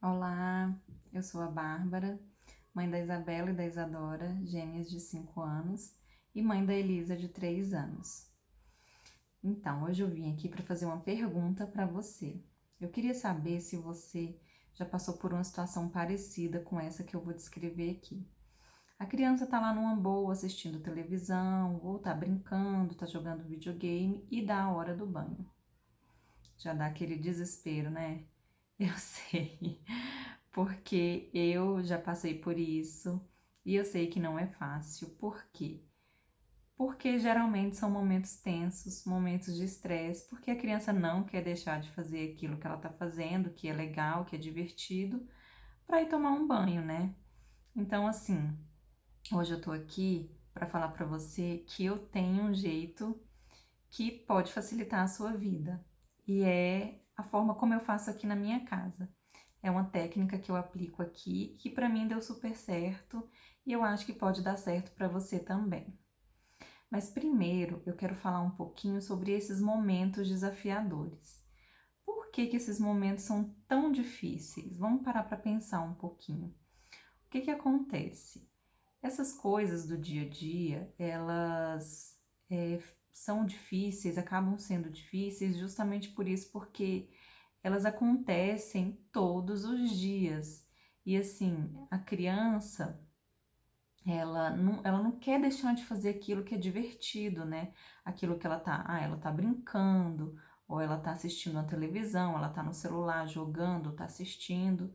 Olá, eu sou a Bárbara, mãe da Isabela e da Isadora, gêmeas de 5 anos, e mãe da Elisa de 3 anos. Então, hoje eu vim aqui para fazer uma pergunta para você. Eu queria saber se você já passou por uma situação parecida com essa que eu vou descrever aqui. A criança tá lá numa boa assistindo televisão, ou tá brincando, tá jogando videogame e dá a hora do banho. Já dá aquele desespero, né? Eu sei, porque eu já passei por isso e eu sei que não é fácil. Por quê? Porque geralmente são momentos tensos, momentos de estresse, porque a criança não quer deixar de fazer aquilo que ela tá fazendo, que é legal, que é divertido, para ir tomar um banho, né? Então, assim, hoje eu tô aqui para falar para você que eu tenho um jeito que pode facilitar a sua vida, e é a forma como eu faço aqui na minha casa. É uma técnica que eu aplico aqui, que para mim deu super certo e eu acho que pode dar certo para você também. Mas primeiro eu quero falar um pouquinho sobre esses momentos desafiadores. Por que que esses momentos são tão difíceis? Vamos parar para pensar um pouquinho. O que que acontece? Essas coisas do dia a dia, elas são difíceis, acabam sendo difíceis justamente por isso, porque elas acontecem todos os dias. E assim, a criança, ela não quer deixar de fazer aquilo que é divertido, né? Aquilo que ela tá brincando, ou ela tá assistindo a televisão, ela tá no celular jogando, tá assistindo.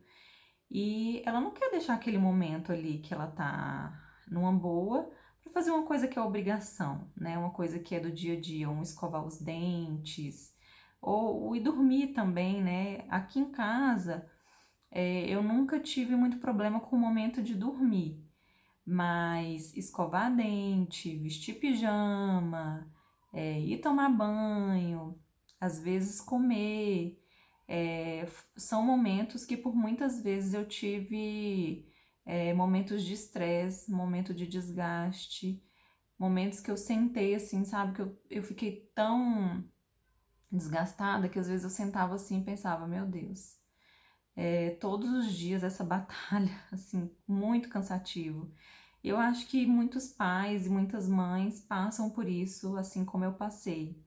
E ela não quer deixar aquele momento ali que ela tá numa boa para fazer uma coisa que é obrigação, né? Uma coisa que é do dia a dia, um escovar os dentes, ou ir dormir também, né? Aqui em casa, eu nunca tive muito problema com o momento de dormir, mas escovar dente, vestir pijama, ir tomar banho, às vezes comer, são momentos que por muitas vezes eu tive momentos de estresse, momento de desgaste, momentos que eu sentei assim, sabe, que eu fiquei tão desgastada que às vezes eu sentava assim e pensava, meu Deus, todos os dias essa batalha, assim, muito cansativo. Eu acho que muitos pais e muitas mães passam por isso, assim como eu passei.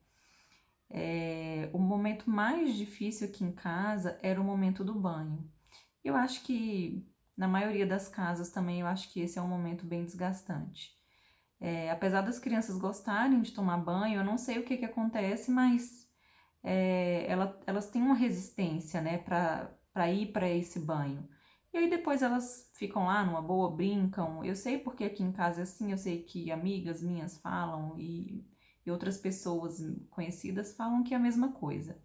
O momento mais difícil aqui em casa era o momento do banho. Eu acho que na maioria das casas também eu acho que esse é um momento bem desgastante. Apesar das crianças gostarem de tomar banho, eu não sei o que que acontece, mas elas têm uma resistência, né, para ir para esse banho. E aí depois elas ficam lá numa boa, brincam. Eu sei porque aqui em casa é assim, eu sei que amigas minhas falam e outras pessoas conhecidas falam que é a mesma coisa.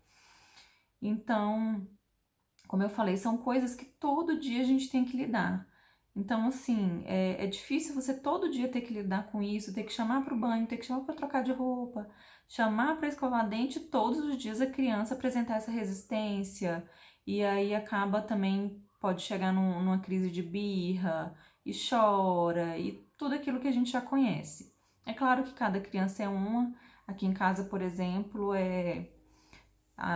Então, como eu falei, são coisas que todo dia a gente tem que lidar. Então, assim, é difícil você todo dia ter que lidar com isso, ter que chamar para o banho, ter que chamar para trocar de roupa, chamar para escovar dente, todos os dias a criança apresentar essa resistência, e aí acaba também, pode chegar numa crise de birra, e chora, e tudo aquilo que a gente já conhece. É claro que cada criança é uma, aqui em casa, por exemplo,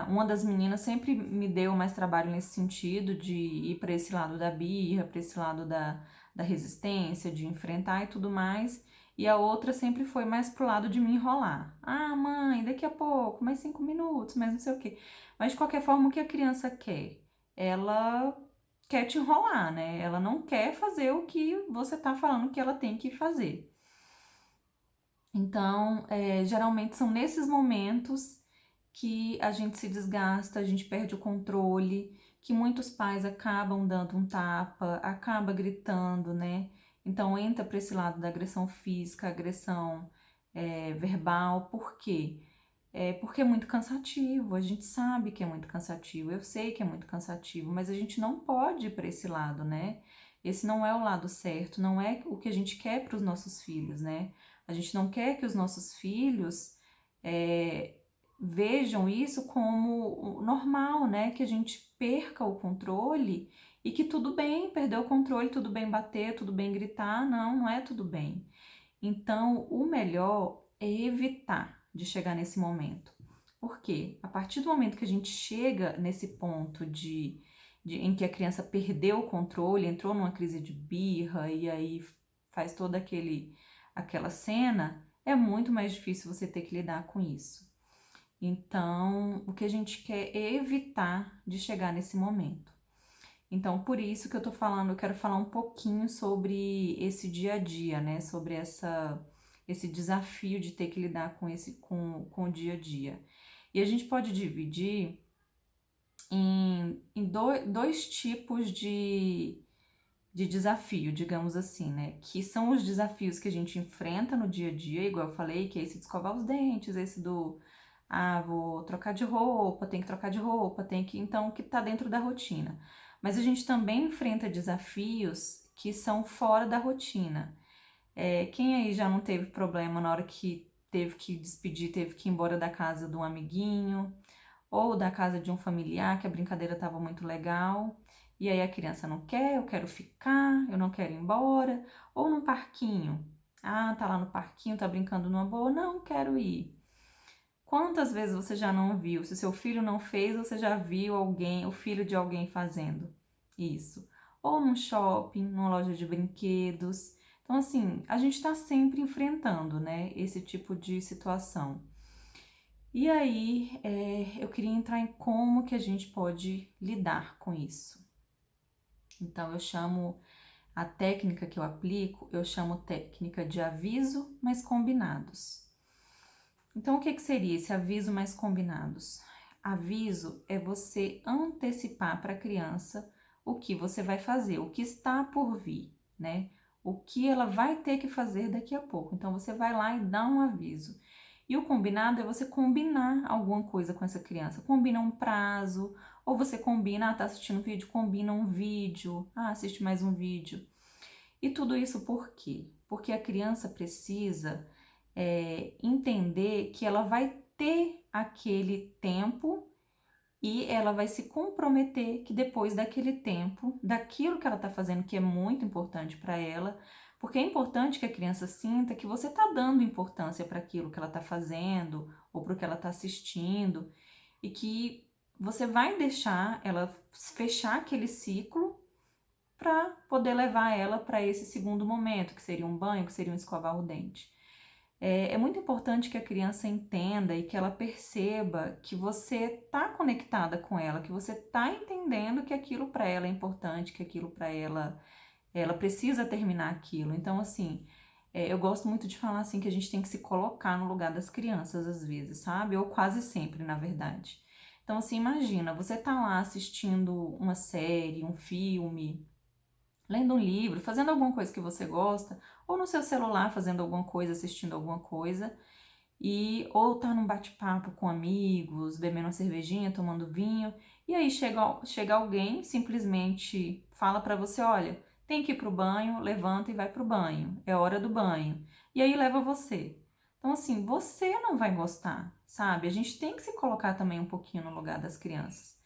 uma das meninas sempre me deu mais trabalho nesse sentido, de ir para esse lado da birra, para esse lado da resistência, de enfrentar e tudo mais. E a outra sempre foi mais pro lado de me enrolar. Ah, mãe, daqui a pouco, mais 5 minutos, mais não sei o quê. Mas de qualquer forma, o que a criança quer? Ela quer te enrolar, né? Ela não quer fazer o que você tá falando que ela tem que fazer. Então, geralmente são nesses momentos que a gente se desgasta, a gente perde o controle, que muitos pais acabam dando um tapa, acaba gritando, né? Então entra para esse lado da agressão física, agressão verbal. Por quê? Porque é muito cansativo, a gente sabe que é muito cansativo, eu sei que é muito cansativo, mas a gente não pode ir para esse lado, né? Esse não é o lado certo, não é o que a gente quer para os nossos filhos, né? A gente não quer que os nossos filhos é, vejam isso como normal, né? Que a gente perca o controle e que tudo bem perder o controle, tudo bem bater, tudo bem gritar. Não, não é tudo bem. Então, o melhor é evitar de chegar nesse momento. Porque a partir do momento que a gente chega nesse ponto de em que a criança perdeu o controle, entrou numa crise de birra e aí faz toda aquela cena, é muito mais difícil você ter que lidar com isso. Então, o que a gente quer é evitar de chegar nesse momento. Então, por isso que eu quero falar um pouquinho sobre esse dia a dia, né? Sobre esse desafio de ter que lidar com o dia a dia. E a gente pode dividir em dois tipos de desafio, digamos assim, né? Que são os desafios que a gente enfrenta no dia a dia, igual eu falei, que é esse de escovar os dentes, esse vou trocar de roupa, tem que trocar de roupa, então, que tá dentro da rotina. Mas a gente também enfrenta desafios que são fora da rotina. Quem aí já não teve problema na hora que teve que despedir, teve que ir embora da casa de um amiguinho, ou da casa de um familiar, que a brincadeira estava muito legal, e aí a criança não quer, eu quero ficar, eu não quero ir embora, ou num parquinho. Tá lá no parquinho, tá brincando numa boa, não quero ir. Quantas vezes você já não viu? Se seu filho não fez, você já viu alguém, o filho de alguém fazendo isso? Ou num shopping, numa loja de brinquedos. Então, assim, a gente está sempre enfrentando, né, esse tipo de situação. E aí, eu queria entrar em como que a gente pode lidar com isso. Então, eu chamo a técnica que eu aplico, eu chamo técnica de aviso mais combinados. Então, o que seria esse aviso mais combinados? Aviso é você antecipar para a criança o que você vai fazer, o que está por vir, né? O que ela vai ter que fazer daqui a pouco. Então, você vai lá e dá um aviso. E o combinado é você combinar alguma coisa com essa criança. Combina um prazo, ou você combina, tá assistindo um vídeo, combina um vídeo, assiste mais um vídeo. E tudo isso por quê? Porque a criança precisa entender que ela vai ter aquele tempo e ela vai se comprometer que depois daquele tempo, daquilo que ela está fazendo, que é muito importante para ela, porque é importante que a criança sinta que você está dando importância para aquilo que ela está fazendo ou para o que ela está assistindo e que você vai deixar ela fechar aquele ciclo para poder levar ela para esse segundo momento, que seria um banho, que seria um escovar o dente. É muito importante que a criança entenda e que ela perceba que você está conectada com ela, que você está entendendo que aquilo para ela é importante, que aquilo para ela precisa terminar aquilo. Então, assim, eu gosto muito de falar assim que a gente tem que se colocar no lugar das crianças às vezes, sabe? Ou quase sempre, na verdade. Então, assim, imagina, você tá lá assistindo uma série, um filme, lendo um livro, fazendo alguma coisa que você gosta, ou no seu celular fazendo alguma coisa, assistindo alguma coisa, ou tá num bate-papo com amigos, bebendo uma cervejinha, tomando vinho, e aí chega alguém, simplesmente fala para você, olha, tem que ir pro banho, levanta e vai pro banho, é hora do banho. E aí leva você. Então, assim, você não vai gostar, sabe? A gente tem que se colocar também um pouquinho no lugar das crianças.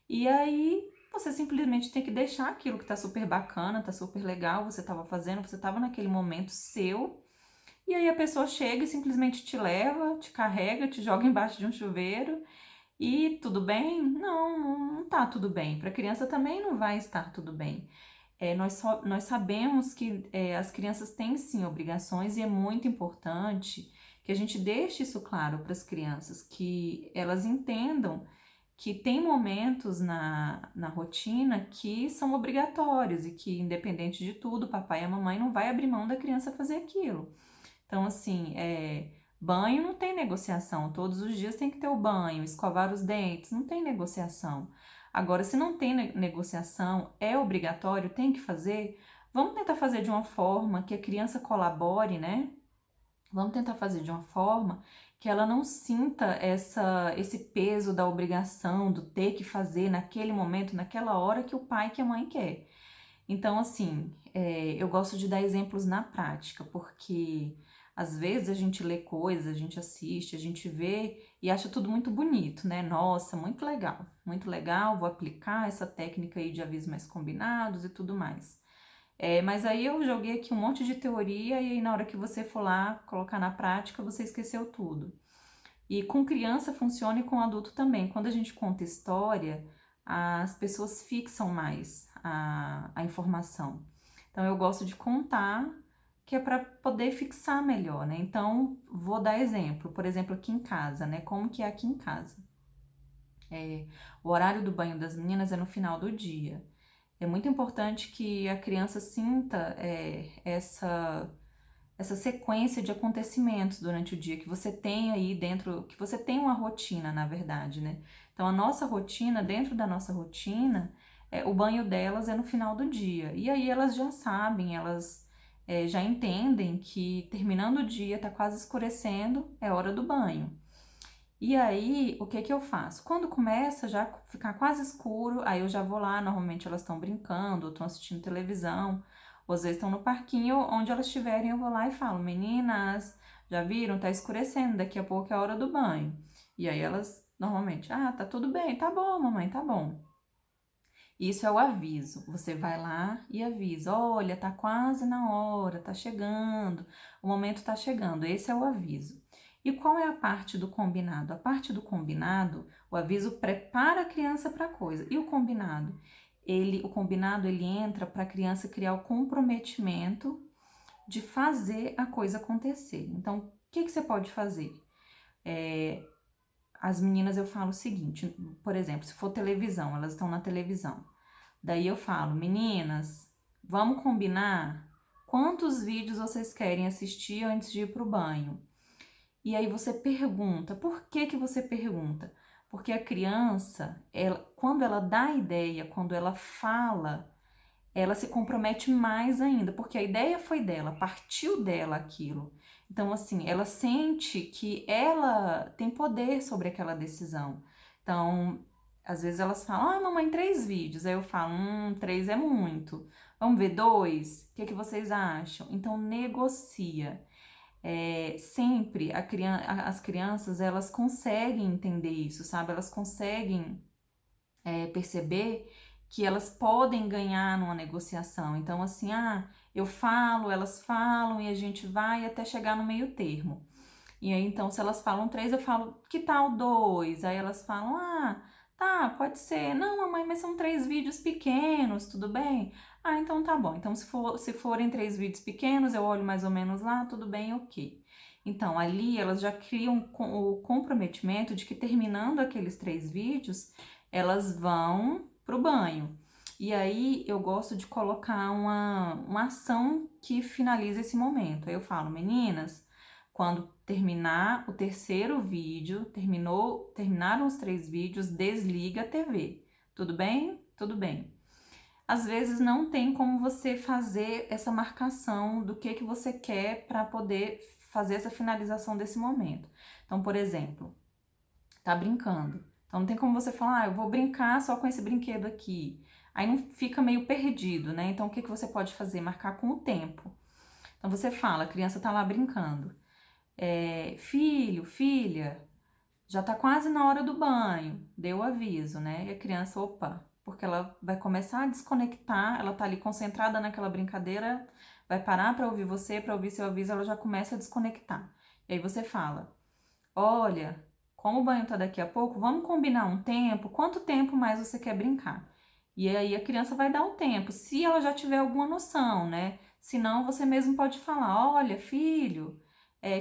E aí você simplesmente tem que deixar aquilo que tá super bacana, tá super legal, você tava fazendo, você tava naquele momento seu, e aí a pessoa chega e simplesmente te leva, te carrega, te joga embaixo de um chuveiro, e tudo bem? Não tá tudo bem. Para a criança também não vai estar tudo bem. Nós sabemos que as crianças têm sim obrigações e é muito importante que a gente deixe isso claro para as crianças, que elas entendam que tem momentos na rotina que são obrigatórios e que, independente de tudo, o papai e a mamãe não vai abrir mão da criança fazer aquilo. Então, assim, banho não tem negociação, todos os dias tem que ter o banho, escovar os dentes, não tem negociação. Agora, se não tem negociação, é obrigatório, tem que fazer, vamos tentar fazer de uma forma que a criança colabore, né? Vamos tentar fazer de uma forma que ela não sinta esse peso da obrigação, do ter que fazer naquele momento, naquela hora que o pai e que a mãe quer. Então, assim, eu gosto de dar exemplos na prática, porque às vezes a gente lê coisas, a gente assiste, a gente vê e acha tudo muito bonito, né? Nossa, muito legal, vou aplicar essa técnica aí de avisos mais combinados e tudo mais. Mas aí eu joguei aqui um monte de teoria e aí na hora que você for lá colocar na prática, você esqueceu tudo. E com criança funciona e com adulto também. Quando a gente conta história, as pessoas fixam mais a informação. Então, eu gosto de contar, que é para poder fixar melhor, né? Então, vou dar exemplo, por exemplo, aqui em casa, né? Como que é aqui em casa? O horário do banho das meninas é no final do dia. É muito importante que a criança sinta essa sequência de acontecimentos durante o dia, que você tem aí dentro, que você tem uma rotina, na verdade, né? Então, a nossa rotina, dentro da nossa rotina, o banho delas é no final do dia. E aí elas já sabem, elas já entendem que terminando o dia, tá quase escurecendo, é hora do banho. E aí, o que que eu faço? Quando começa já ficar quase escuro, aí eu já vou lá, normalmente elas estão brincando, ou estão assistindo televisão, ou às vezes estão no parquinho, onde elas estiverem, eu vou lá e falo, meninas, já viram? Tá escurecendo, daqui a pouco é a hora do banho. E aí elas, normalmente, tá tudo bem, tá bom, mamãe, tá bom. Isso é o aviso. Você vai lá e avisa, olha, tá quase na hora, tá chegando, o momento tá chegando. Esse é o aviso. E qual é a parte do combinado? A parte do combinado, o aviso prepara a criança para a coisa. E o combinado? O combinado ele entra para a criança criar o comprometimento de fazer a coisa acontecer. Então, o que que você pode fazer? As meninas eu falo o seguinte, por exemplo, se for televisão, elas estão na televisão. Daí eu falo, meninas, vamos combinar quantos vídeos vocês querem assistir antes de ir pro banho? E aí você pergunta, por que que você pergunta? Porque a criança, quando ela dá a ideia, quando ela fala, ela se compromete mais ainda, porque a ideia foi dela, partiu dela aquilo. Então, assim, ela sente que ela tem poder sobre aquela decisão. Então, às vezes elas falam, mamãe, 3 vídeos. Aí eu falo, 3 é muito. Vamos ver 2? O que que vocês acham? Então, negocia. Sempre as crianças, elas conseguem entender isso, sabe? Elas conseguem perceber que elas podem ganhar numa negociação. Então, assim, eu falo, elas falam e a gente vai até chegar no meio termo. E aí, então, se elas falam 3, eu falo, que tal 2? Aí elas falam, tá, pode ser. Não, mamãe, mas são 3 vídeos pequenos, tudo bem? Então tá bom. Então, se forem 3 vídeos pequenos, eu olho mais ou menos lá, tudo bem, ok. Então, ali elas já criam o comprometimento de que terminando aqueles 3 vídeos, elas vão pro banho. E aí eu gosto de colocar uma ação que finaliza esse momento. Aí eu falo, meninas, quando terminar o terceiro vídeo, terminaram os 3 vídeos, desliga a TV. Tudo bem? Tudo bem. Às vezes não tem como você fazer essa marcação do que você quer para poder fazer essa finalização desse momento. Então, por exemplo, tá brincando. Então não tem como você falar, eu vou brincar só com esse brinquedo aqui. Aí não fica meio perdido, né? Então o que você pode fazer? Marcar com o tempo. Então você fala, a criança tá lá brincando. Filho, filha, já tá quase na hora do banho. Deu o aviso, né? E a criança, opa, porque ela vai começar a desconectar, ela tá ali concentrada naquela brincadeira, vai parar para ouvir você, para ouvir seu aviso, ela já começa a desconectar. E aí você fala, olha, como o banho tá daqui a pouco, vamos combinar um tempo, quanto tempo mais você quer brincar? E aí a criança vai dar o tempo, se ela já tiver alguma noção, né? Senão você mesmo pode falar, olha, filho,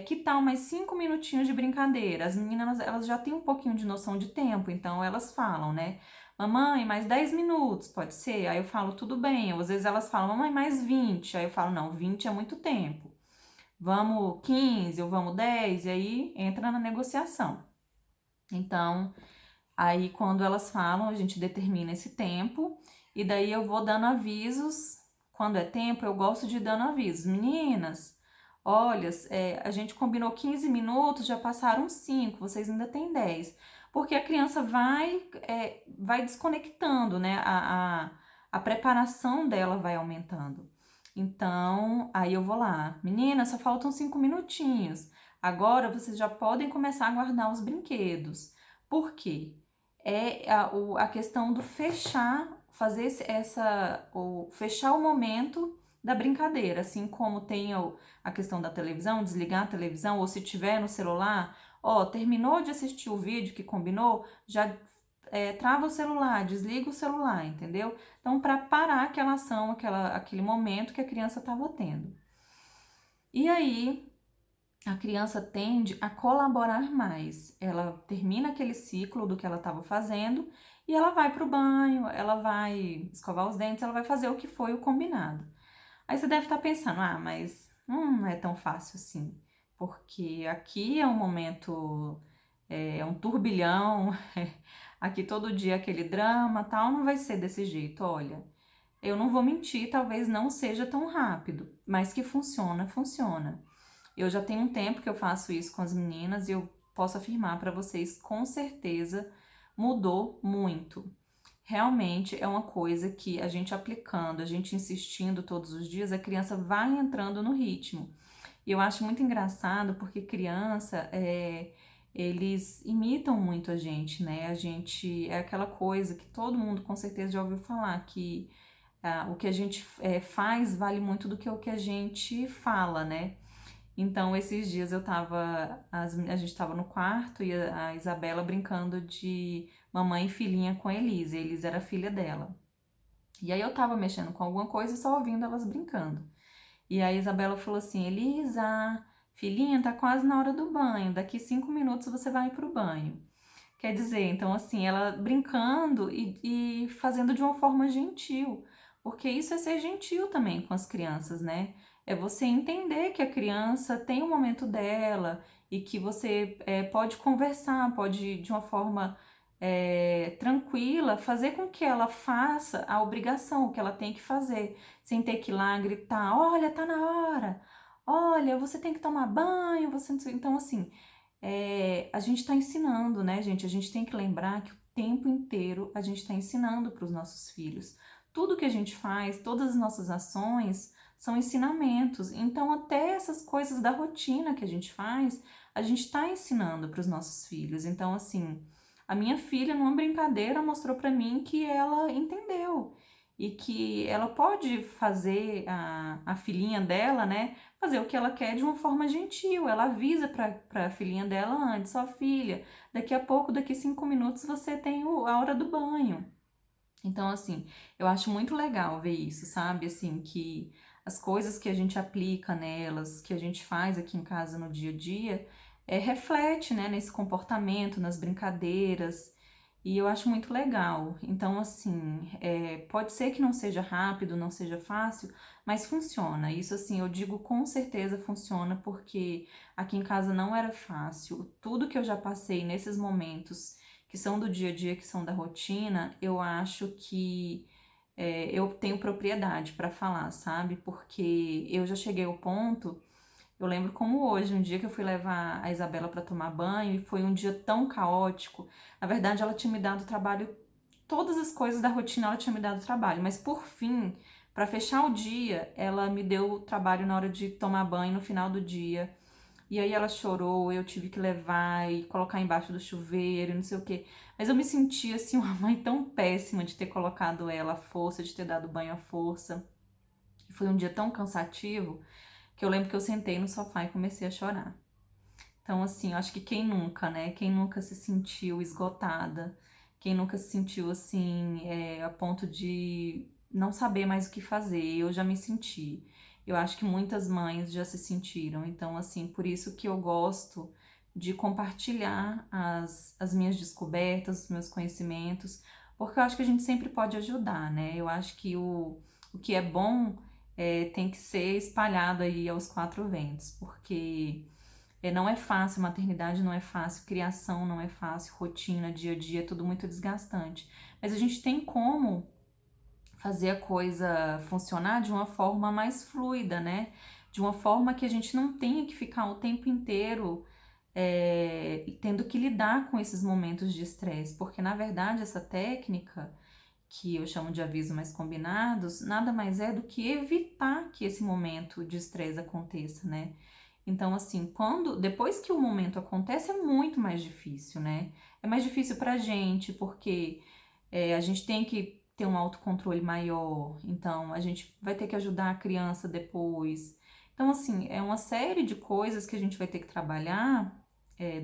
que tal mais 5 minutinhos de brincadeira? As meninas, elas já têm um pouquinho de noção de tempo, então elas falam, né? Mamãe, mais 10 minutos, pode ser? Aí eu falo, tudo bem. Ou às vezes elas falam, mamãe, mais 20. Aí eu falo, não, 20 é muito tempo. Vamos 15 ou vamos 10, e aí entra na negociação. Então, aí quando elas falam, a gente determina esse tempo, e daí eu vou dando avisos. Quando é tempo, eu gosto de ir dando avisos. Meninas, olha, a gente combinou 15 minutos, já passaram 5, vocês ainda têm 10. Porque a criança vai desconectando, né? A preparação dela vai aumentando. Então, aí eu vou lá. Meninas, só faltam 5 minutinhos. Agora vocês já podem começar a guardar os brinquedos. Por quê? A questão do fechar, fechar o momento da brincadeira, assim como tem a questão da televisão, desligar a televisão, ou se tiver no celular, terminou de assistir o vídeo que combinou, já trava o celular, desliga o celular, entendeu? Então, para parar aquela ação, aquele momento que a criança estava tendo. E aí, a criança tende a colaborar mais. Ela termina aquele ciclo do que ela estava fazendo e ela vai para o banho, ela vai escovar os dentes, ela vai fazer o que foi o combinado. Aí você deve estar pensando, mas não é tão fácil assim, porque aqui é um momento, é um turbilhão, aqui todo dia aquele drama, tal, não vai ser desse jeito. Olha, eu não vou mentir, talvez não seja tão rápido, mas que funciona, funciona. Eu já tenho um tempo que eu faço isso com as meninas e eu posso afirmar para vocês, com certeza mudou muito. Realmente é uma coisa que a gente aplicando, a gente insistindo todos os dias, a criança vai entrando no ritmo. E eu acho muito engraçado porque criança, eles imitam muito a gente, né? A gente é aquela coisa que todo mundo com certeza já ouviu falar, que o que a gente faz vale muito do que o que a gente fala, né? Então, esses dias a gente tava no quarto e a Isabela brincando de mamãe e filhinha com a Elisa. A Elisa era filha dela. E aí eu tava mexendo com alguma coisa e só ouvindo elas brincando. E aí a Isabela falou assim: Elisa, filhinha, tá quase na hora do banho. Daqui 5 minutos você vai pro banho. Quer dizer, então assim, ela brincando e fazendo de uma forma gentil, porque isso é ser gentil também com as crianças, né? É você entender que a criança tem o momento dela e que você pode conversar, pode de uma forma tranquila fazer com que ela faça a obrigação, o que ela tem que fazer, sem ter que ir lá gritar: olha, tá na hora, olha, você tem que tomar banho, você não sei. Então, assim, a gente está ensinando, né, gente? A gente tem que lembrar que o tempo inteiro a gente está ensinando para os nossos filhos. Tudo que a gente faz, todas as nossas ações são ensinamentos. Então, até essas coisas da rotina que a gente está ensinando para os nossos filhos. Então, assim, a minha filha, numa brincadeira, mostrou para mim que ela entendeu e que ela pode fazer a filhinha dela, né? Fazer o que ela quer de uma forma gentil. Ela avisa para a filhinha dela antes: ó, filha, daqui a pouco, daqui 5 minutos, você tem a hora do banho. Então, assim, eu acho muito legal ver isso, sabe? Assim, que as coisas que a gente aplica nelas, que a gente faz aqui em casa no dia a dia, reflete, né, nesse comportamento, nas brincadeiras. E eu acho muito legal. Então, assim, pode ser que não seja rápido, não seja fácil, mas funciona. Isso, assim, eu digo com certeza funciona, porque aqui em casa não era fácil. Tudo que eu já passei nesses momentos que são do dia a dia, que são da rotina, eu acho que eu tenho propriedade para falar, sabe? Porque eu já cheguei ao ponto. Eu lembro como hoje, um dia que eu fui levar a Isabela para tomar banho e foi um dia tão caótico. Na verdade, ela tinha me dado trabalho, todas as coisas da rotina ela tinha me dado trabalho, mas por fim, para fechar o dia, ela me deu trabalho na hora de tomar banho no final do dia. E aí ela chorou, eu tive que levar e colocar embaixo do chuveiro, não sei o quê. Mas eu me senti assim uma mãe tão péssima de ter colocado ela à força, de ter dado banho à força. E foi um dia tão cansativo que eu lembro que eu sentei no sofá e comecei a chorar. Então, assim, eu acho que quem nunca, né? Quem nunca se sentiu esgotada, quem nunca se sentiu assim, a ponto de não saber mais o que fazer. Eu já me senti. Eu acho que muitas mães já se sentiram. Então, assim, por isso que eu gosto de compartilhar as minhas descobertas, os meus conhecimentos, porque eu acho que a gente sempre pode ajudar, né? Eu acho que o que é bom tem que ser espalhado aí aos quatro ventos, porque não é fácil, maternidade não é fácil, criação não é fácil, rotina, dia a dia, é tudo muito desgastante. Mas a gente tem como fazer a coisa funcionar de uma forma mais fluida, né? De uma forma que a gente não tenha que ficar o tempo inteiro tendo que lidar com esses momentos de estresse, porque na verdade essa técnica, que eu chamo de aviso mais combinados, nada mais é do que evitar que esse momento de estresse aconteça, né? Então, assim, depois que o momento acontece, é muito mais difícil, né? É mais difícil pra gente, porque a gente tem que ter um autocontrole maior, então a gente vai ter que ajudar a criança depois. Então, assim, é uma série de coisas que a gente vai ter que trabalhar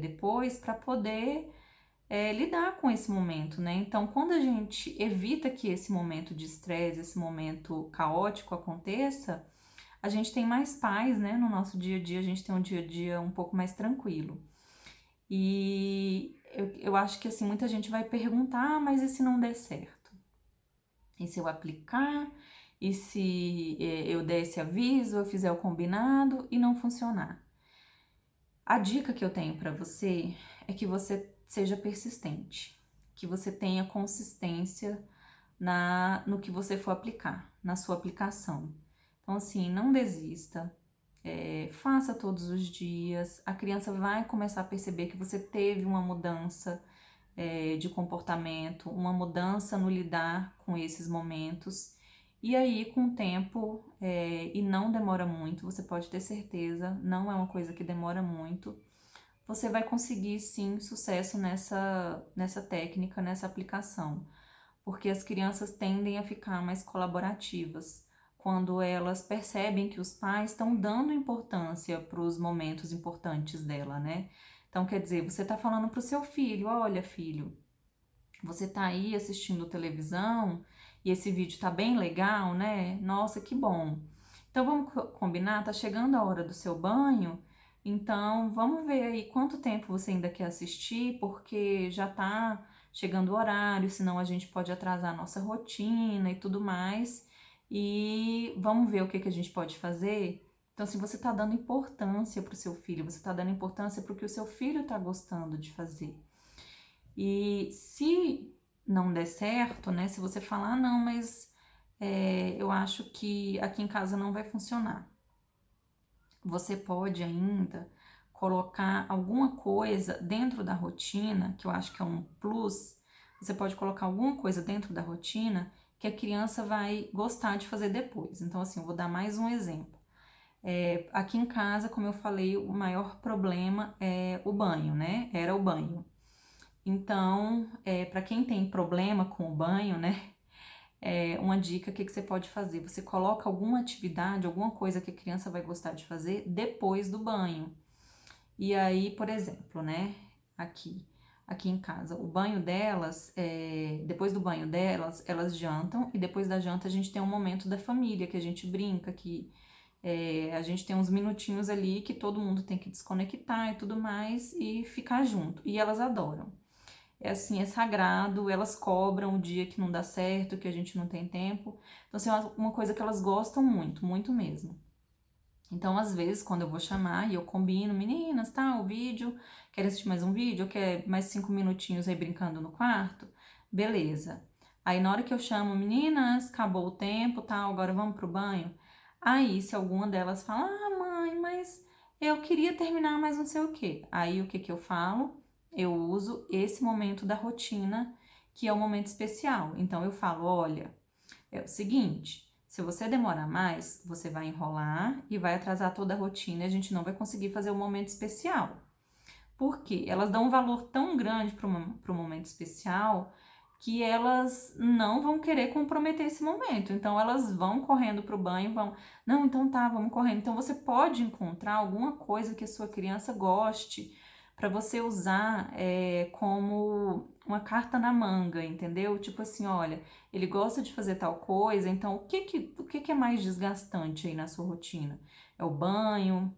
depois para poder lidar com esse momento, né? Então, quando a gente evita que esse momento de estresse, esse momento caótico aconteça, a gente tem mais paz, né? No nosso dia a dia, a gente tem um dia a dia um pouco mais tranquilo. E eu acho que assim, muita gente vai perguntar, mas e se não der certo? E se eu aplicar? E se eu der esse aviso, eu fizer o combinado e não funcionar? A dica que eu tenho para você é que você seja persistente, que você tenha consistência no que você for aplicar, na sua aplicação. Então, assim, não desista, faça todos os dias. A criança vai começar a perceber que você teve uma mudança, de comportamento, uma mudança no lidar com esses momentos. E aí, com o tempo, e não demora muito, você pode ter certeza, não é uma coisa que demora muito, você vai conseguir sim sucesso nessa técnica, nessa aplicação, porque as crianças tendem a ficar mais colaborativas quando elas percebem que os pais estão dando importância para os momentos importantes dela, né? Então, quer dizer, você está falando para o seu filho: olha, filho, você está aí assistindo televisão e esse vídeo tá bem legal, né? Nossa, que bom. Então vamos combinar, tá chegando a hora do seu banho, então vamos ver aí quanto tempo você ainda quer assistir, porque já tá chegando o horário, senão a gente pode atrasar a nossa rotina e tudo mais. E vamos ver o que a gente pode fazer. Então, se você está dando importância para o seu filho, você está dando importância para o que o seu filho está gostando de fazer. E se não der certo, né? Se você falar, ah, não, mas eu acho que aqui em casa não vai funcionar. Você pode ainda colocar alguma coisa dentro da rotina, que eu acho que é um plus. Você pode colocar alguma coisa dentro da rotina que a criança vai gostar de fazer depois. Então, assim, eu vou dar mais um exemplo. Aqui em casa, como eu falei, o maior problema é o banho, né? Era o banho. Então, para quem tem problema com o banho, né? Uma dica, o que você pode fazer? Você coloca alguma atividade, alguma coisa que a criança vai gostar de fazer depois do banho. E aí, por exemplo, né? Aqui em casa, o banho delas, depois do banho delas, elas jantam e depois da janta a gente tem um momento da família que a gente brinca, que a gente tem uns minutinhos ali que todo mundo tem que desconectar e tudo mais e ficar junto. E elas adoram. É assim, é sagrado, elas cobram o dia que não dá certo, que a gente não tem tempo. Então, assim, é uma coisa que elas gostam muito, muito mesmo. Então, às vezes, quando eu vou chamar e eu combino, meninas, tá, o vídeo, quer assistir mais um vídeo, quer mais 5 minutinhos aí brincando no quarto? Beleza. Aí, na hora que eu chamo, meninas, acabou o tempo, tá, agora vamos pro banho. Aí, se alguma delas fala, ah, mãe, mas eu queria terminar mais não sei o quê. Aí, o que que eu falo? Eu uso esse momento da rotina, que é um momento especial. Então, eu falo, olha, é o seguinte, se você demorar mais, você vai enrolar e vai atrasar toda a rotina e a gente não vai conseguir fazer o momento especial. Por quê? Elas dão um valor tão grande para o momento especial que elas não vão querer comprometer esse momento. Então, elas vão correndo para o banho, vão... Não, então tá, vamos correndo. Então, você pode encontrar alguma coisa que a sua criança goste para você usar como uma carta na manga, entendeu? Tipo assim, olha, ele gosta de fazer tal coisa, então o que é mais desgastante aí na sua rotina? É o banho?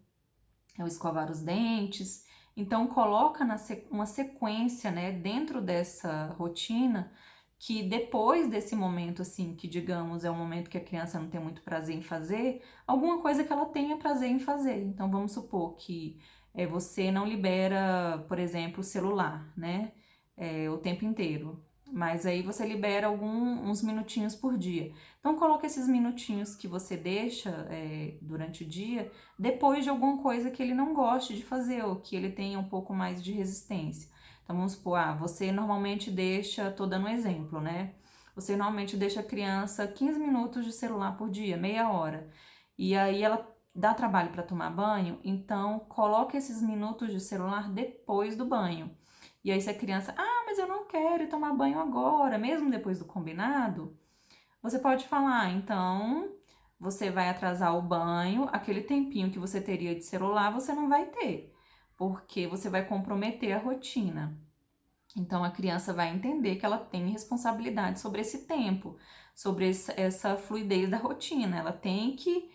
É o escovar os dentes? Então, coloca uma sequência, né, dentro dessa rotina, que depois desse momento, assim, que digamos é um momento que a criança não tem muito prazer em fazer, alguma coisa que ela tenha prazer em fazer. Então, vamos supor que você não libera, por exemplo, o celular, né, o tempo inteiro. Mas aí você libera uns minutinhos por dia. Então, coloca esses minutinhos que você deixa durante o dia depois de alguma coisa que ele não goste de fazer ou que ele tenha um pouco mais de resistência. Então vamos supor, você normalmente deixa, tô dando um exemplo, né? Você normalmente deixa a criança 15 minutos de celular por dia, meia hora. E aí ela dá trabalho para tomar banho, então coloca esses minutos de celular depois do banho. E aí se a criança, mas eu não quero ir tomar banho agora, mesmo depois do combinado, você pode falar, então você vai atrasar o banho, aquele tempinho que você teria de celular, você não vai ter, porque você vai comprometer a rotina. Então a criança vai entender que ela tem responsabilidade sobre esse tempo, sobre essa fluidez da rotina. Ela tem que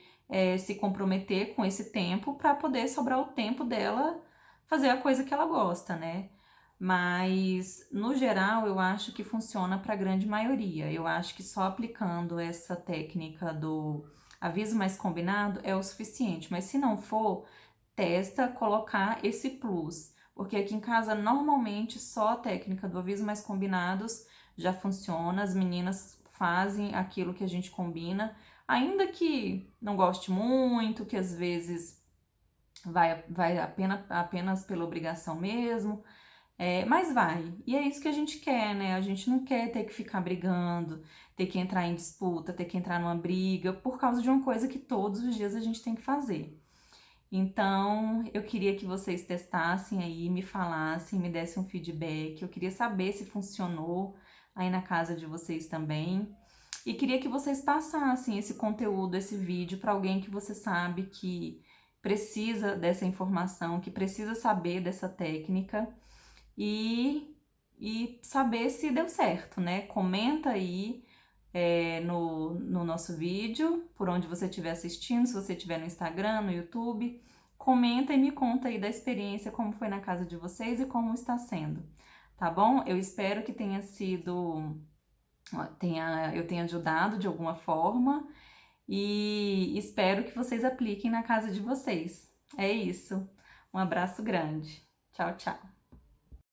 se comprometer com esse tempo para poder sobrar o tempo dela fazer a coisa que ela gosta, né? Mas no geral eu acho que funciona para a grande maioria. Eu acho que só aplicando essa técnica do aviso mais combinado é o suficiente. Mas se não for, testa colocar esse plus. Porque aqui em casa, normalmente, só a técnica do aviso mais combinados já funciona. As meninas fazem aquilo que a gente combina, ainda que não goste muito, que às vezes vai apenas pela obrigação mesmo, mas vai. E é isso que a gente quer, né? A gente não quer ter que ficar brigando, ter que entrar em disputa, ter que entrar numa briga, por causa de uma coisa que todos os dias a gente tem que fazer. Então, eu queria que vocês testassem aí, me falassem, me dessem um feedback. Eu queria saber se funcionou aí na casa de vocês também. E queria que vocês passassem esse conteúdo, esse vídeo para alguém que você sabe que precisa dessa informação, que precisa saber dessa técnica e saber se deu certo, né? Comenta aí no nosso vídeo, por onde você estiver assistindo, se você estiver no Instagram, no YouTube, comenta e me conta aí da experiência, como foi na casa de vocês e como está sendo, tá bom? Eu espero que tenha sido, eu tenha ajudado de alguma forma e espero que vocês apliquem na casa de vocês. É isso. Um abraço grande. Tchau, tchau.